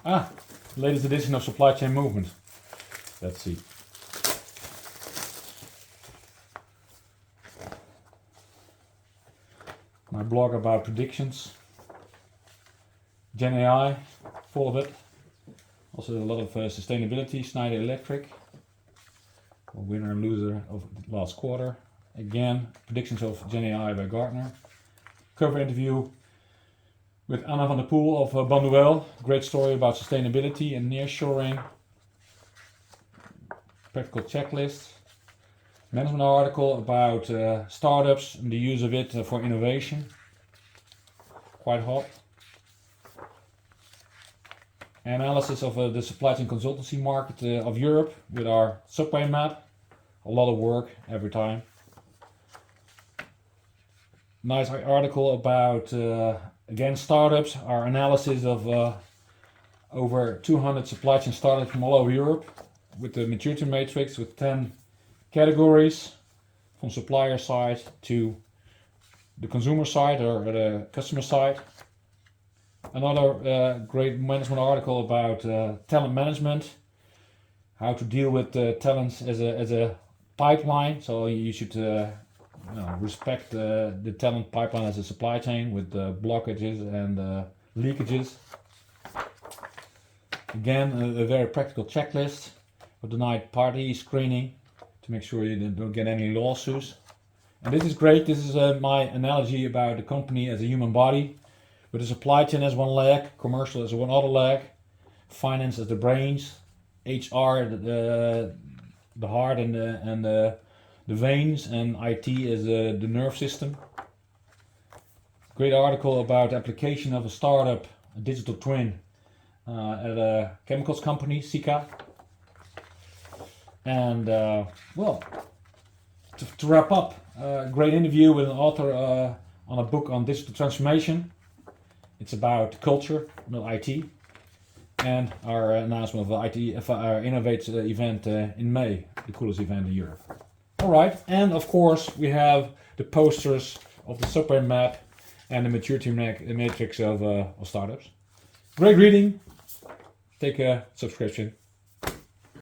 Latest edition of Supply Chain Movement. Let's see. My blog about predictions. Gen AI, full of it. Also a lot of sustainability, Schneider Electric. Winner and loser of last quarter. Again, predictions of Gen AI by Gartner. Cover interview with Anna van der Poel of Bonduelle. Great story about sustainability and nearshoring. Practical checklist. Management article about startups and the use of it for innovation. Quite hot. Analysis of the supply chain consultancy market of Europe with our subway map. A lot of work every time. Nice article about, again, startups. Our analysis of over 200 supply chain startups from all over Europe with the maturity matrix with 10 categories from supplier side to the consumer side or the customer side. Another great management article about talent management, how to deal with talents as a pipeline. So you should respect the talent pipeline as a supply chain with blockages and leakages. Again, a very practical checklist for the night party screening to make sure you don't get any lawsuits. And this is great. This is my analogy about the company as a human body, with the supply chain as one leg, commercial as one other leg, finance as the brains, HR the heart and the veins, and IT as the nerve system. Great article about application of a startup, a digital twin at a chemicals company, Sika. And to wrap up, great interview with an author on a book on digital transformation. It's about culture, not IT, and our announcement of our Innovate event in May, the coolest event in Europe. All right, and of course we have the posters of the subway map and the maturity matrix of startups. Great reading. Take a subscription.